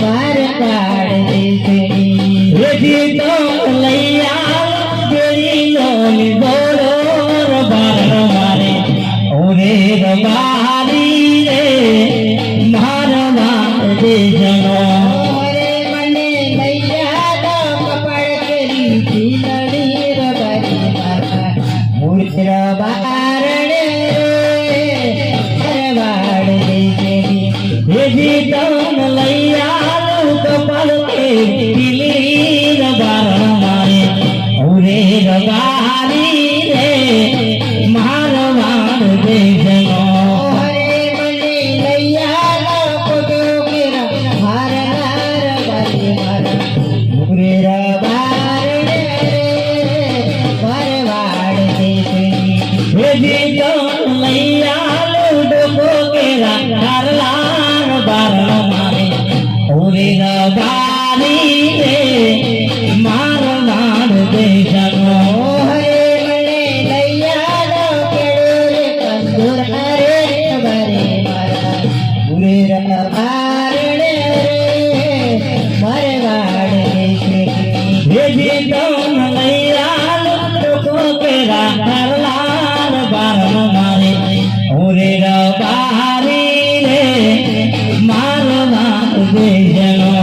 वार काढ़ देसनी रेजी तो लैया तेरी लोन बोलो बार मारे ओरे रबारी रे मारवा देजनो ओरे मने लैया तो कपड़ केरी लड़ी रबरी माता मूर्ति बारणे हरवाड़ देसनी रेजी तो लैया कपल के पिली रबार मारे ओरे रबारी रे मारवा देजनो ओरे मने लैया तो कोटो केरा हरनार बरी मारा मूर्ति बारणे हरवाड़ देसनी रेजी तो लैया डोको केरा करलार बार मारे ओरे रबारी रे मारवाड़ देजनो ओरे मने लैया लो केड़ोरे कंदुर हरे बरे मारा पूरे रबारणे मरवाड़ देसनी रेजी तो लैया डोको केरा करलार बार मारे ओरे रबारी रे मारवाड़ देजनो